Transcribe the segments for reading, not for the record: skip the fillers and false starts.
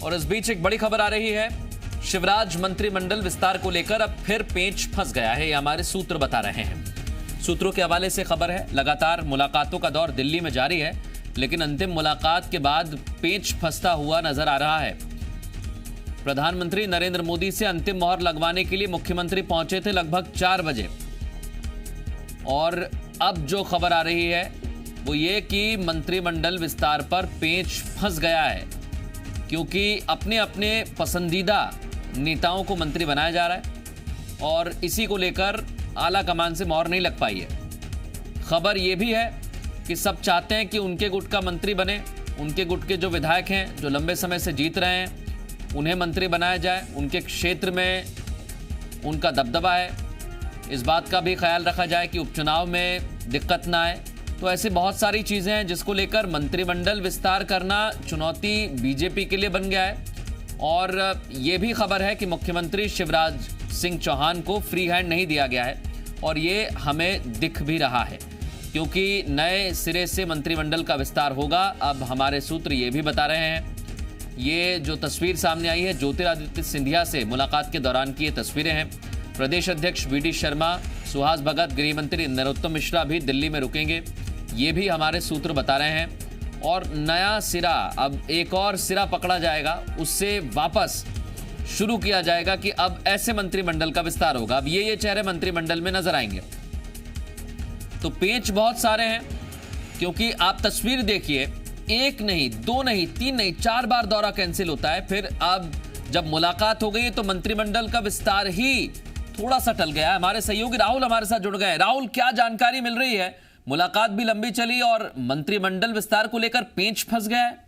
और इस बीच एक बड़ी खबर आ रही है, शिवराज मंत्रिमंडल विस्तार को लेकर अब फिर पेंच फंस गया है, ये हमारे सूत्र बता रहे हैं। सूत्रों के हवाले से खबर है, लगातार मुलाकातों का दौर दिल्ली में जारी है, लेकिन अंतिम मुलाकात के बाद पेंच फंसता हुआ नजर आ रहा है। प्रधानमंत्री नरेंद्र मोदी से अंतिम मोहर लगवाने के लिए मुख्यमंत्री पहुंचे थे लगभग 4 बजे, और अब जो खबर आ रही है वो ये कि मंत्रिमंडल विस्तार पर पेंच फंस गया है, क्योंकि अपने अपने पसंदीदा नेताओं को मंत्री बनाया जा रहा है और इसी को लेकर आला कमान से मोहर नहीं लग पाई है। खबर यह भी है कि सब चाहते हैं कि उनके गुट का मंत्री बने, उनके गुट के जो विधायक हैं जो लंबे समय से जीत रहे हैं उन्हें मंत्री बनाया जाए, उनके क्षेत्र में उनका दबदबा है, इस बात का भी ख्याल रखा जाए कि उपचुनाव में दिक्कत ना आए। तो ऐसी बहुत सारी चीजें हैं जिसको लेकर मंत्रिमंडल विस्तार करना चुनौती बीजेपी के लिए बन गया है। और ये भी खबर है कि मुख्यमंत्री शिवराज सिंह चौहान को फ्री हैंड नहीं दिया गया है, और ये हमें दिख भी रहा है, क्योंकि नए सिरे से मंत्रिमंडल का विस्तार होगा। अब हमारे सूत्र ये भी बता रहे हैं, ये जो तस्वीर सामने आई है ज्योतिरादित्य सिंधिया से मुलाकात के दौरान की ये तस्वीरें हैं। प्रदेश अध्यक्ष वी.डी. शर्मा, सुहास भगत, गृह मंत्री नरोत्तम मिश्रा भी दिल्ली में रुकेंगे, ये भी हमारे सूत्र बता रहे हैं। और नया सिरा, अब एक और सिरा पकड़ा जाएगा, उससे वापस शुरू किया जाएगा कि अब ऐसे मंत्रिमंडल का विस्तार होगा। अब ये चेहरे मंत्रिमंडल में नजर आएंगे। तो पेंच बहुत सारे हैं, क्योंकि आप तस्वीर देखिए, 1 नहीं, 2 नहीं, 3 नहीं, 4 बार दौरा कैंसिल होता है। फिर अब जब मुलाकात हो गई तो मंत्रिमंडल का विस्तार ही थोड़ा सा टल गया है। हमारे सहयोगी राहुल हमारे साथ जुड़ गए। राहुल, क्या जानकारी मिल रही है? मुलाकात भी लंबी चली और मंत्रिमंडल विस्तार को लेकर पेंच फंस गया है।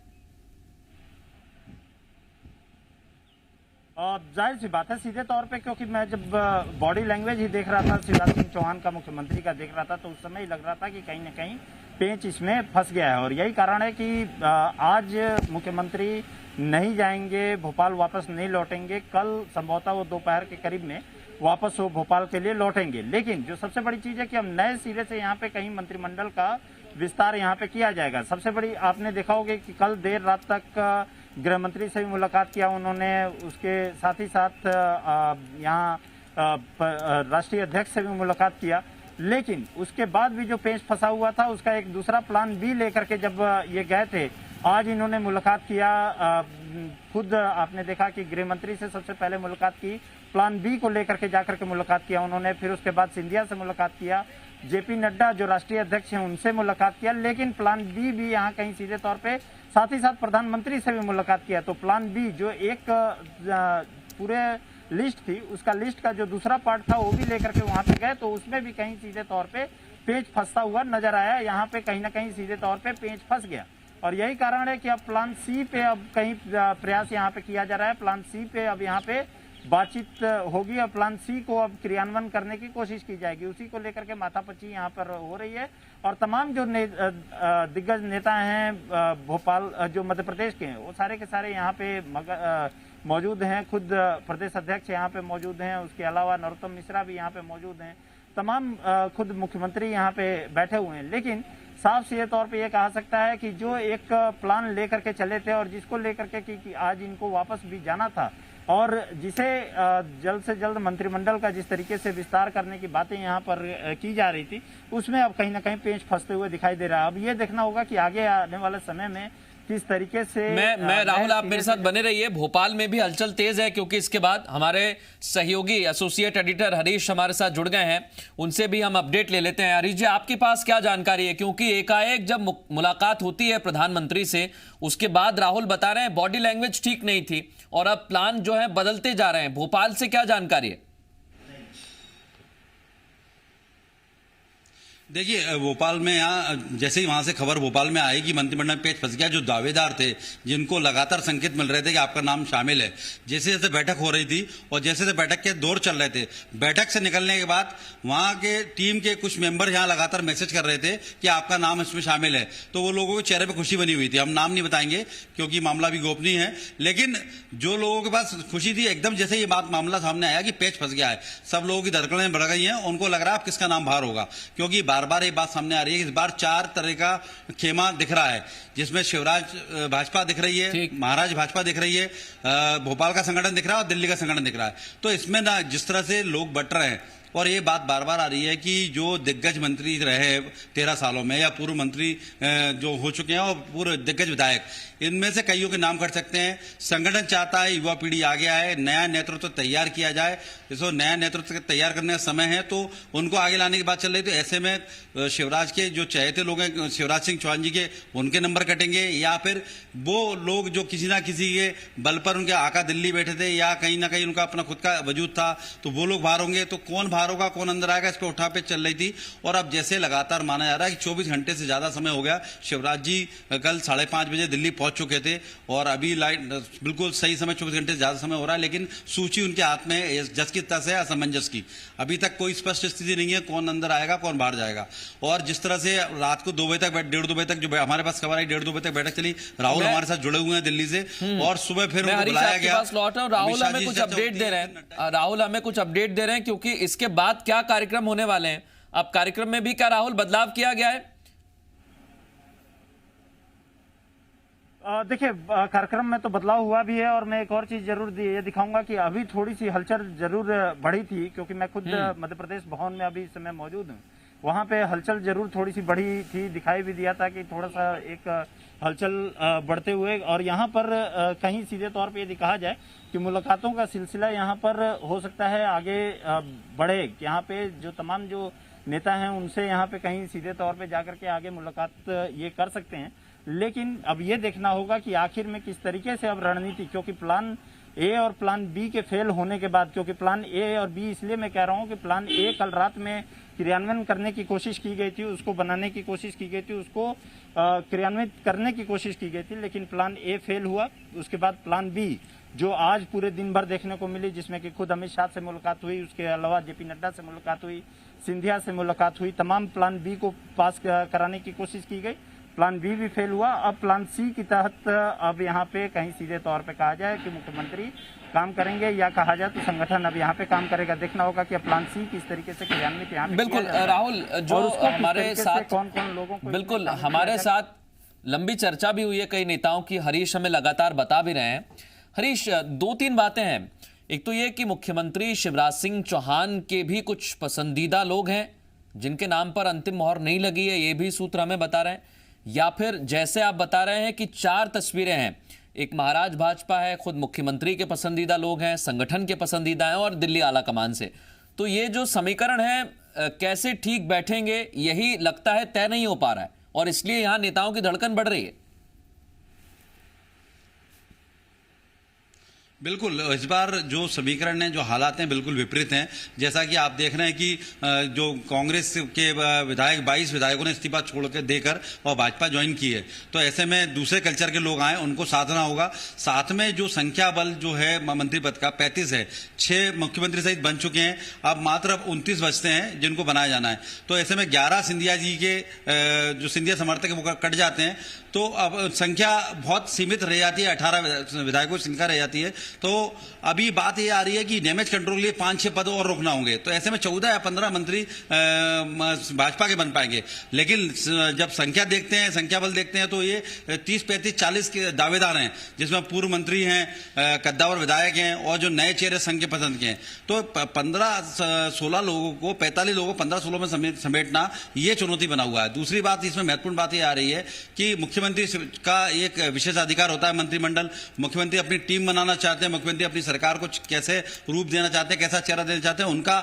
जाहिर सी बात है, सीधे तौर पे, क्योंकि मैं जब बॉडी लैंग्वेज ही देख रहा था शिवराज सिंह चौहान का, मुख्यमंत्री का देख रहा था, तो उस समय ही लग रहा था कि कहीं ना कहीं पेंच इसमें फंस गया है। और यही कारण है कि आज मुख्यमंत्री नहीं जाएंगे, भोपाल वापस नहीं लौटेंगे। कल संभवतः वो दोपहर के करीब में वापस वो भोपाल के लिए लौटेंगे। लेकिन जो सबसे बड़ी चीज है कि अब नए सिरे से यहाँ पे कहीं मंत्रिमंडल का विस्तार यहाँ पे किया जाएगा। सबसे बड़ी आपने देखा होगा कि कल देर रात तक गृह मंत्री से भी मुलाकात किया उन्होंने, उसके साथ ही साथ यहाँ राष्ट्रीय अध्यक्ष से भी मुलाकात किया। लेकिन उसके बाद भी जो पेंच फंसा हुआ था, उसका एक दूसरा प्लान बी लेकर के जब ये गए थे, आज इन्होंने मुलाकात किया। खुद आपने देखा कि गृह मंत्री से सबसे पहले मुलाकात की, प्लान बी को लेकर के जाकर के मुलाकात किया उन्होंने। फिर उसके बाद सिंधिया से मुलाकात किया, जेपी नड्डा जो राष्ट्रीय अध्यक्ष हैं उनसे मुलाकात किया। लेकिन प्लान बी भी यहाँ कहीं सीधे तौर पे, साथ ही साथ प्रधानमंत्री से भी मुलाकात किया। तो प्लान बी जो एक पूरे लिस्ट थी, उसका लिस्ट का जो दूसरा पार्ट था वो भी लेकर के वहां पे गए, तो उसमें भी कहीं सीधे तौर पे पेंच फंसता हुआ नजर आया। यहाँ पे कहीं ना कहीं सीधे तौर पे पेंच फंस गया, और यही कारण है कि अब प्लान सी पे अब कहीं प्रयास यहाँ पे किया जा रहा है। प्लान सी पे अब यहाँ पे बातचीत होगी और प्लान सी को अब क्रियान्वयन करने की कोशिश की जाएगी। उसी को लेकर के माथापच्ची यहाँ पर हो रही है, और तमाम जो दिग्गज नेता हैं भोपाल, जो मध्य प्रदेश के हैं, वो सारे के सारे यहाँ पे मौजूद हैं। खुद प्रदेश अध्यक्ष यहाँ पे मौजूद हैं, उसके अलावा नरोत्तम मिश्रा भी यहाँ पे मौजूद हैं, तमाम खुद मुख्यमंत्री यहाँ पे बैठे हुए हैं। लेकिन साफ सीधे तौर पे ये कहा सकता है कि जो एक प्लान लेकर के चले थे और जिसको लेकर के कि आज इनको वापस भी जाना था, और जिसे जल्द से जल्द मंत्रिमंडल का जिस तरीके से विस्तार करने की बातें यहाँ पर की जा रही थी, उसमें अब कहीं ना कहीं पेंच फंसते हुए दिखाई दे रहा है। अब ये देखना होगा कि आगे आने वाले समय में किस तरीके से मैं राहुल, आप मेरे साथ बने रहिए। भोपाल में भी हलचल तेज है, क्योंकि इसके बाद हमारे सहयोगी एसोसिएट एडिटर हरीश हमारे साथ जुड़ गए हैं, उनसे भी हम अपडेट ले लेते हैं। हरीश जी, आपके पास क्या जानकारी है? क्योंकि एकाएक जब मुलाकात होती है प्रधानमंत्री से, उसके बाद राहुल बता रहे हैं बॉडी लैंग्वेज ठीक नहीं थी, और अब प्लान जो है बदलते जा रहे हैं। भोपाल से क्या जानकारी है? देखिए, भोपाल में यहाँ जैसे ही वहां से खबर भोपाल में आई कि मंत्रिमंडल पेंच फंस गया, जो दावेदार थे, जिनको लगातार संकेत मिल रहे थे कि आपका नाम शामिल है, जैसे जैसे बैठक हो रही थी और जैसे जैसे बैठक के दौर चल रहे थे, बैठक से निकलने के बाद वहां के टीम के कुछ मेंबर यहाँ लगातार मैसेज कर रहे थे कि आपका नाम इसमें शामिल है। तो वो लोगों के चेहरे पर खुशी बनी हुई थी। हम नाम नहीं बताएंगे क्योंकि मामला भी गोपनीय है, लेकिन जो लोगों के पास खुशी थी, एकदम जैसे ये मामला सामने आया कि पेंच फंस गया है, सब लोगों की धड़कनें बढ़ गई हैं, उनको लग रहा है अब किसका नाम बाहर होगा, क्योंकि बार बार ये बात सामने आ रही है कि इस बार 4 तरह का खेमा दिख रहा है, जिसमें शिवराज भाजपा दिख रही है, महाराज भाजपा दिख रही है, भोपाल का संगठन दिख रहा है और दिल्ली का संगठन दिख रहा है। तो इसमें ना जिस तरह से लोग बट रहे हैं, और ये बात बार बार आ रही है कि जो दिग्गज मंत्री रहे 13 सालों में या पूर्व मंत्री जो हो चुके हैं और पूर्व दिग्गज विधायक, इनमें से कईयों के नाम कर सकते हैं। संगठन चाहता है युवा पीढ़ी आगे आए, नया नेतृत्व तैयार किया जाए। इसको नया नेतृत्व तैयार करने का समय है, तो उनको आगे लाने की बात चल रही। तो ऐसे में शिवराज के जो चहेते लोग हैं, शिवराज सिंह चौहान जी के, उनके नंबर कटेंगे, या फिर वो लोग जो किसी ना किसी के बल पर उनके आका दिल्ली बैठे थे या कहीं ना कहीं उनका अपना खुद का वजूद था, तो वो लोग बाहर होंगे। तो कौन बाहर होगा, कौन अंदर आएगा, इस पर उठापेच चल रही थी। और अब जैसे लगातार माना जा रहा है कि 24 घंटे से ज्यादा समय हो गया, शिवराज जी कल 5:30 बजे दिल्ली पहुंच चुके थे और अभी लाइट बिल्कुल सही समय 24 घंटे से ज्यादा समय हो रहा है, लेकिन सूची उनके हाथ में जस की तस है, असमंजस की। अभी तक कोई स्पष्ट स्थिति नहीं है कौन अंदर आएगा कौन बाहर जाएगा। और जिस तरह से रात को 2 बजे तक 1:30-2 बजे तक जो हमारे पास खबर आई, 1:30-2 बजे तक बैठक चली। राहुल हमारे साथ जुड़े हुए हैं दिल्ली से, और सुबह फिर उनको बुलाया गया। राहुल हमें कुछ अपडेट दे रहे हैं, राहुल हमें कुछ अपडेट दे रहे हैं, क्योंकि इसके बाद क्या कार्यक्रम होने वाले हैं। अब कार्यक्रम में भी क्या राहुल बदलाव किया गया है? देखिए, कार्यक्रम में तो बदलाव हुआ भी है, और मैं एक और चीज जरूर ये दिखाऊंगा कि अभी थोड़ी सी हलचल जरूर बढ़ी थी, क्योंकि मैं खुद मध्य प्रदेश भवन में अभी इस समय मौजूद हूँ। वहां पे हलचल जरूर थोड़ी सी बढ़ी थी, दिखाई भी दिया था कि थोड़ा सा एक हलचल बढ़ते हुए, और यहाँ पर कहीं सीधे तौर पे यदि कहा जाए कि मुलाकातों का सिलसिला यहाँ पर हो सकता है आगे बढ़े। यहाँ पे जो तमाम जो नेता हैं उनसे यहाँ पे कहीं सीधे तौर पे जाकर के आगे मुलाकात ये कर सकते हैं, लेकिन अब ये देखना होगा कि आखिर में किस तरीके से अब रणनीति, क्योंकि प्लान ए और प्लान बी के फेल होने के बाद, क्योंकि प्लान ए और बी इसलिए मैं कह रहा हूँ कि प्लान ए कल रात में क्रियान्वयन करने की कोशिश की गई थी, उसको बनाने की कोशिश की गई थी, उसको क्रियान्वित करने की कोशिश की गई थी, लेकिन प्लान ए फेल हुआ। उसके बाद प्लान बी जो आज पूरे दिन भर देखने को मिली, जिसमें कि खुद अमित शाह से मुलाकात हुई, उसके अलावा जेपी नड्डा से मुलाकात हुई, सिंधिया से मुलाकात हुई, तमाम प्लान बी को पास कराने की कोशिश की गई। प्लान बी भी फेल हुआ। अब प्लान सी के तहत अब यहाँ पे कहीं सीधे तौर पे कहा जाए कि मुख्यमंत्री काम करेंगे, या कहा जाए तो संगठन अब यहाँ पे काम करेगा। देखना होगा कि प्लान सी किस तरीके से क्रियान्वित यहाँ पे बिल्कुल राहुल, जो हमारे साथ कौन कौन लोगों को बिल्कुल हमारे साथ लंबी चर्चा भी हुई है कई नेताओं की, हरीश हमें लगातार बता भी रहे हैं। हरीश, 2-3 बातें हैं। एक तो ये कि मुख्यमंत्री शिवराज सिंह चौहान के भी कुछ पसंदीदा लोग हैं जिनके नाम पर अंतिम मोहर नहीं लगी है, ये भी सूत्र हमें बता रहे हैं, या फिर जैसे आप बता रहे हैं कि 4 तस्वीरें हैं, एक महाराज भाजपा है, खुद मुख्यमंत्री के पसंदीदा लोग हैं, संगठन के पसंदीदा हैं और दिल्ली आला कमान से। तो ये जो समीकरण है कैसे ठीक बैठेंगे यही लगता है तय नहीं हो पा रहा है, और इसलिए यहां नेताओं की धड़कन बढ़ रही है। बिल्कुल, इस बार जो समीकरण है, जो हालात हैं, बिल्कुल विपरीत हैं। जैसा कि आप देख रहे हैं कि जो कांग्रेस के विधायक 22 विधायकों ने इस्तीफा छोड़ के देकर और भाजपा ज्वाइन की है, तो ऐसे में दूसरे कल्चर के लोग आए, उनको साधना होगा। साथ में जो संख्या बल जो है मंत्री पद का 35 है, 6 मुख्यमंत्री सहित बन चुके हैं, अब मात्र 29 बचते हैं जिनको बनाया जाना है। तो ऐसे में 11 सिंधिया जी के जो सिंधिया समर्थक है वो कट जाते हैं, तो अब संख्या बहुत सीमित रह जाती है, 18 विधायकों की संख्या रह जाती है। तो अभी बात ये आ रही है कि डैमेज कंट्रोल के लिए 5-6 पद और रोकना होंगे, तो ऐसे में 14 या 15 मंत्री भाजपा के बन पाएंगे। लेकिन जब संख्या देखते हैं, संख्या बल देखते हैं, तो ये 30, 35, 40 के दावेदार हैं, जिसमें पूर्व मंत्री हैं, कद्दावर विधायक हैं और जो नए चेहरे संघ के पसंद के हैं। तो 15-16 लोगों को, 45 लोगों को 15-16 में समेटना ये चुनौती बना हुआ है। दूसरी बात, इसमें महत्वपूर्ण बात ये आ रही है कि मुख्यमंत्री का एक विशेष अधिकार होता है मंत्रिमंडल। मुख्यमंत्री अपनी टीम बनाना चाहते हैं, मुख्यमंत्री अपनी सरकार को कैसे रूप देना चाहते हैं, कैसा चेहरा देना चाहते हैं, उनका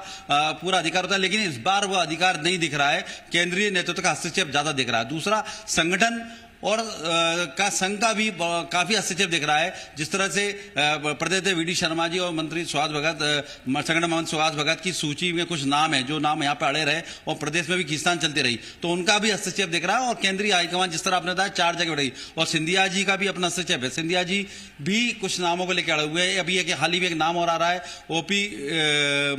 पूरा अधिकार होता है। लेकिन इस बार वो अधिकार नहीं दिख रहा है, केंद्रीय नेतृत्व का हस्तक्षेप ज्यादा दिख रहा है। दूसरा, संगठन और का संघ का भी काफी हस्तक्षेप दिख रहा है। जिस तरह से प्रदेश वीडी शर्मा जी और मंत्री सुहास भगत, संगठन मंत्री सुहास भगत की सूची में कुछ नाम है जो नाम यहाँ पे अड़े रहे और प्रदेश में भी खींचतान चलती रही, तो उनका भी हस्तक्षेप दिख रहा है। और केंद्रीय हाईकमान, जिस तरह आपने बताया, 4 जगह बढ़ी, और सिंधिया जी का भी अपना हस्तक्षेप है। सिंधिया जी भी कुछ नामों को लेकर अड़े हुए हैं। अभी एक हाल ही में एक नाम और आ रहा है ओपीएस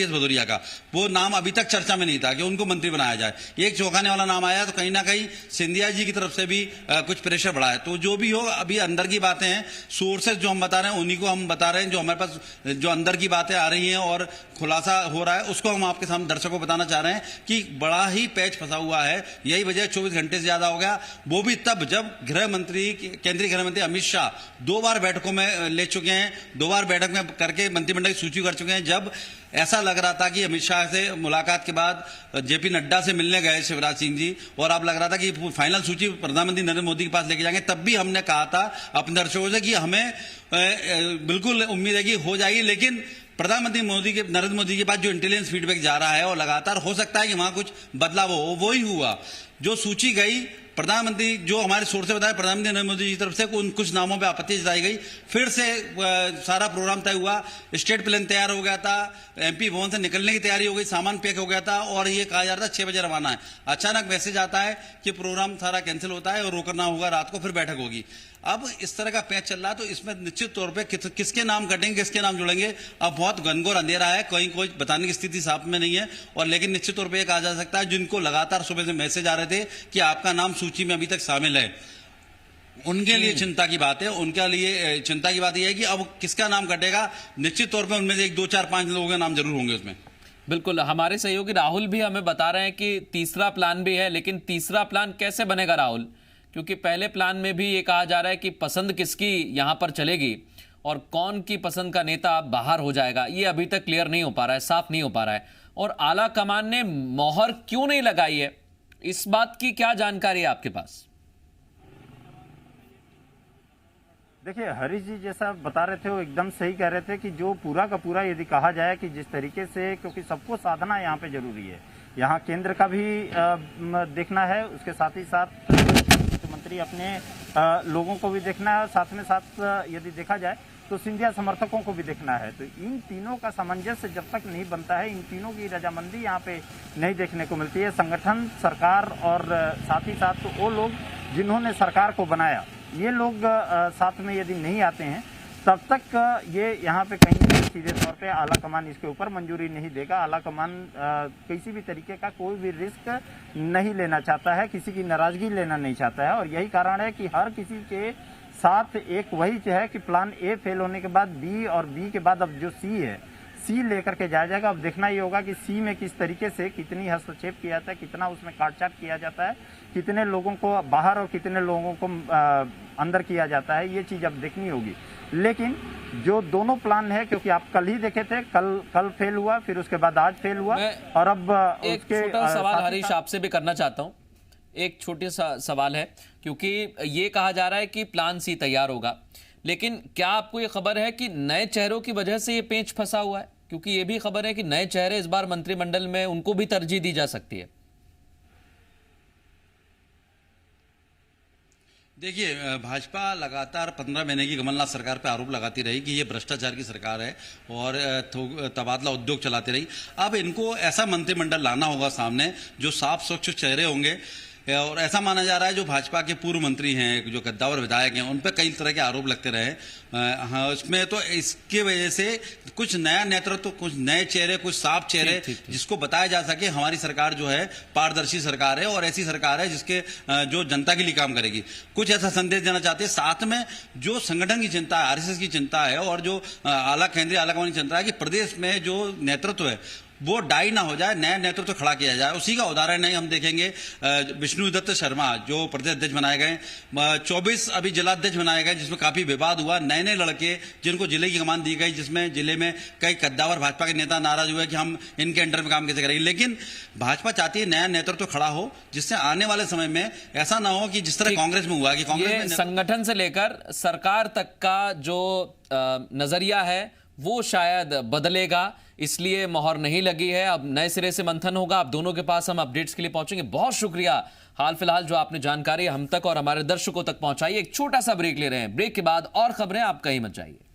भदौरिया का, वो नाम अभी तक चर्चा में नहीं था कि उनको मंत्री बनाया जाए। एक चौंकाने वाला नाम आया, तो कहीं ना कहीं सिंधिया जी की तरफ से भी कुछ प्रेशर बढ़ा है। तो जो भी हो, अभी अंदर की बातें हैं, सोर्सेज जो हम बता रहे हैं उन्हीं को हम बता रहे हैं, जो हमारे पास जो अंदर की बातें आ रही हैं और खुलासा हो रहा है उसको हम आपके सामने दर्शकों को बताना चाह रहे हैं कि बड़ा ही पैच फंसा हुआ है। यही वजह 24 घंटे से ज्यादा हो गया, वो भी तब जब केंद्रीय गृह मंत्री अमित शाह 2 बार बैठकों में ले चुके हैं, 2 बार बैठक में करके मंत्रिमंडल की सूची कर चुके हैं। जब ऐसा लग रहा था कि अमित शाह से मुलाकात के बाद जेपी नड्डा से मिलने गए शिवराज सिंह जी, और अब लग रहा था कि फाइनल सूची प्रधानमंत्री नरेंद्र मोदी के पास लेके जाएंगे, तब भी हमने कहा था अपने दर्शकों से कि हमें बिल्कुल उम्मीद है कि हो जाएगी। लेकिन प्रधानमंत्री नरेंद्र मोदी के पास जो इंटेलिजेंस फीडबैक जा रहा है और लगातार हो सकता है कि वहां कुछ बदलाव हो, वो ही हुआ। जो सूची गई, प्रधानमंत्री जो हमारे सोर्स से बताया, प्रधानमंत्री नरेंद्र मोदी जी की तरफ से उन कुछ नामों पे आपत्ति जताई गई, फिर से सारा प्रोग्राम तय हुआ, स्टेट प्लान तैयार हो गया था, एमपी भवन से निकलने की तैयारी हो गई, सामान पैक हो गया था और ये कहा जा रहा था 6 बजे रवाना है। अचानक मैसेज आता है कि प्रोग्राम सारा कैंसिल होता है और रोकना होगा, रात को फिर बैठक होगी। अब इस तरह का पैच चल रहा है, तो इसमें निश्चित तौर पे किसके नाम कटेंगे, किसके नाम जुड़ेंगे, अब बहुत घनघोर अंधेरा है, कहीं कोई बताने की स्थिति साफ में नहीं है। और लेकिन निश्चित तौर पे ये कहा जा सकता है, जिनको लगातार सुबह से मैसेज आ रहे थे कि आपका नाम सूची में अभी तक शामिल है, उनके लिए चिंता की बात है। उनके लिए चिंता की बात यह है कि अब किसका नाम कटेगा। निश्चित तौर पर उनमें से 1, 2, 4, 5 लोगों के नाम जरूर होंगे उसमें। बिल्कुल, हमारे सहयोगी राहुल भी हमें बता रहे हैं कि तीसरा प्लान भी है, लेकिन तीसरा प्लान कैसे बनेगा राहुल? क्योंकि पहले प्लान में भी ये कहा जा रहा है कि पसंद किसकी यहां पर चलेगी और कौन की पसंद का नेता बाहर हो जाएगा, ये अभी तक क्लियर नहीं हो पा रहा है, साफ नहीं हो पा रहा है। और आला कमान ने मोहर क्यों नहीं लगाई है, इस बात की क्या जानकारी है आपके पास? देखिए, हरीश जी जैसा बता रहे थे वो एकदम सही कह रहे थे कि जो पूरा का पूरा यदि कहा जाए कि जिस तरीके से, क्योंकि सबको साधना यहाँ पे जरूरी है, यहाँ केंद्र का भी देखना है, उसके साथ ही साथ मुख्यमंत्री अपने लोगों को भी देखना है, और साथ में साथ यदि देखा जाए तो सिंधिया समर्थकों को भी देखना है। तो इन तीनों का सामंजस्य जब तक नहीं बनता है, इन तीनों की रजामंदी यहाँ पे नहीं देखने को मिलती है। संगठन, सरकार और साथ ही साथ तो वो लोग जिन्होंने सरकार को बनाया, ये लोग साथ में यदि नहीं आते हैं, तब तक ये यहाँ पे कहीं सीधे तौर पे आला कमान इसके ऊपर मंजूरी नहीं देगा। आला कमान किसी भी तरीके का कोई भी रिस्क नहीं लेना चाहता है, किसी की नाराजगी लेना नहीं चाहता है, और यही कारण है कि हर किसी के साथ एक वही है कि प्लान ए फेल होने के बाद बी, और बी के बाद अब जो सी है, सी लेकर के जाया जाएगा। अब देखना ये होगा कि सी में किस तरीके से कितनी हस्तक्षेप किया जाता है, कितना उसमें काटछाट किया जाता है, कितने लोगों को बाहर और कितने लोगों को अंदर किया जाता है, ये चीज अब देखनी होगी। लेकिन जो दोनों प्लान है, क्योंकि आप कल ही देखे थे, कल फेल हुआ, फिर उसके बाद आज फेल हुआ, और अब एक छोटा सवाल हरीश आपसे भी करना चाहता हूं। एक छोटा सा सवाल है, क्योंकि ये कहा जा रहा है कि प्लान सी तैयार होगा, लेकिन क्या आपको ये खबर है कि नए चेहरों की वजह से ये पेंच फंसा हुआ है? क्योंकि ये भी खबर है कि नए चेहरे इस बार मंत्रिमंडल में, उनको भी तरजीह दी जा सकती है। देखिए, भाजपा लगातार 15 महीने की कमलनाथ सरकार पे आरोप लगाती रही कि ये भ्रष्टाचार की सरकार है और तबादला उद्योग चलाती रही। अब इनको ऐसा मंत्रिमंडल लाना होगा सामने जो साफ स्वच्छ चेहरे होंगे, और ऐसा माना जा रहा है जो भाजपा के पूर्व मंत्री हैं, जो कद्दावर विधायक हैं, उन पर कई तरह के आरोप लगते रहे। हाँ, उसमें तो इसके वजह से कुछ नया नेतृत्व, कुछ नए चेहरे, कुछ साफ चेहरे, जिसको बताया जा सके हमारी सरकार जो है पारदर्शी सरकार है और ऐसी सरकार है जिसके जो जनता के लिए काम करेगी। कुछ ऐसा संदेश देना चाहते हैं। साथ में जो संगठन की चिंता है, आरएसएस की चिंता है, और जो केंद्रीय आला कमान की चिंता है कि प्रदेश में जो नेतृत्व है वो डाई ना हो जाए, नया नेतृत्व खड़ा किया जाए। उसी का उदाहरण नहीं हम देखेंगे विष्णुदत्त शर्मा जो प्रदेश अध्यक्ष बनाए गए, 24 अभी जिलाध्यक्ष बनाए गए, जिसमें काफी विवाद हुआ। नए नए लड़के जिनको जिले की कमान दी गई, जिसमें जिले में कई कद्दावर भाजपा के नेता नाराज हुए कि हम इनके अंडर में काम कैसे करेंगे। लेकिन भाजपा चाहती है नया नेतृत्व खड़ा हो, जिससे आने वाले समय में ऐसा ना हो कि जिस तरह कांग्रेस में हुआ कि कांग्रेस में संगठन से लेकर सरकार तक का जो नजरिया है वो शायद बदलेगा, इसलिए मोहर नहीं लगी है। अब नए सिरे से मंथन होगा। अब दोनों के पास हम अपडेट्स के लिए पहुंचेंगे। बहुत शुक्रिया हाल फिलहाल जो आपने जानकारी हम तक और हमारे दर्शकों तक पहुंचाई। एक छोटा सा ब्रेक ले रहे हैं, ब्रेक के बाद और खबरें, आप कहीं मत जाइए।